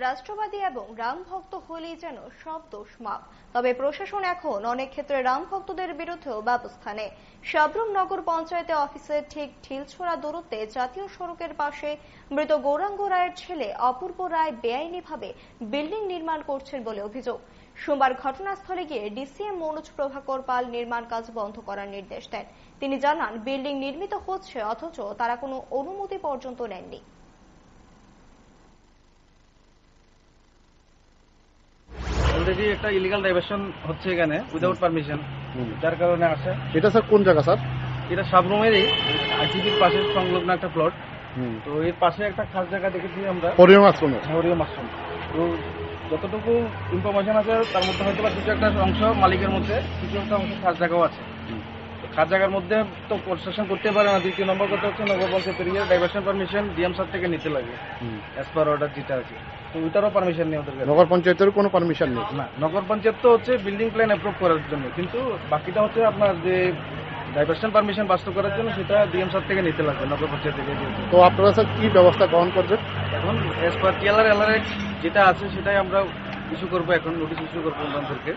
রাষ্ট্রবাদী এবং রাম ভক্ত হলেই যেন সব দোষ মাপ। তবে প্রশাসন এখন অনেক ক্ষেত্রে রাম ভক্তদের বিরুদ্ধেও ব্যবস্থা নেয়। সাবরুম নগর পঞ্চায়েতে অফিসের ঠিক ঢিলছোড়া দূরত্বে জাতীয় সড়কের পাশে মৃত গৌরাঙ্গ রায়ের ছেলে অপূর্ব রায় বেআইনিভাবে বিল্ডিং নির্মাণ করছেন বলে অভিযোগ। সোমবার ঘটনাস্থলে গিয়ে ডিসিএম মনোজ প্রভাকর পাল নির্মাণ কাজ বন্ধ করার নির্দেশ দেন। তিনি জানান, বিল্ডিং নির্মিত হচ্ছে অথচ তারা কোনো অনুমতি পর্যন্ত নেননি। অলরেডি একটা ইলিগাল ডাইভারশন হচ্ছে এখানে উইদাউট পারমিশন, যার কারণে আসে। এটা স্যার কোন জায়গা স্যার? এটা সাবরুমেরই আইসিপির পাশে সংলগ্ন একটা প্লট। তো এর পাশে একটা খাস জায়গা দেখেছি আমরা, হরিয়ম আশ্রম। হরিয়ম আশ্রম। তো যতটুকু ইনফরমেশন আছে তার মধ্যে হয়তো কিছু একটা অংশ মালিকের মধ্যে, কিছু একটা অংশ খাস জায়গাও আছে। খাস জায়গার মধ্যে তো প্রশাসন করতে পারে না। দ্বিতীয় নম্বর কথা হচ্ছে নগর পঞ্চায়েতের ডাইভারশন পারমিশন ডিএম স্যার থেকে নিতে লাগে অ্যাজ পার অর্ডার যেটা আছে। তো ওইটারও পারমিশন নেই ওদের কাছে। নগর পঞ্চায়েতের কোনো পারমিশন নেই না, নগর পঞ্চায়েত তো হচ্ছে বিল্ডিং প্ল্যান অ্যাপ্রুভ করার জন্য, কিন্তু বাকিটা হচ্ছে আপনার যে ডাইভারশন পারমিশন বাস্তব করার জন্য সেটা ডিএম স্যার থেকে নিতে লাগবে, নগর পঞ্চায়েত থেকে। তো আপনারা স্যার কি ব্যবস্থা গ্রহণ করবেন? এখন অ্যাজ পার টিএলআর এলআর যেটা আছে সেটাই আমরা ইস্যু করবো, এখন নোটিশ ইস্যু করবো ওনাদেরকে।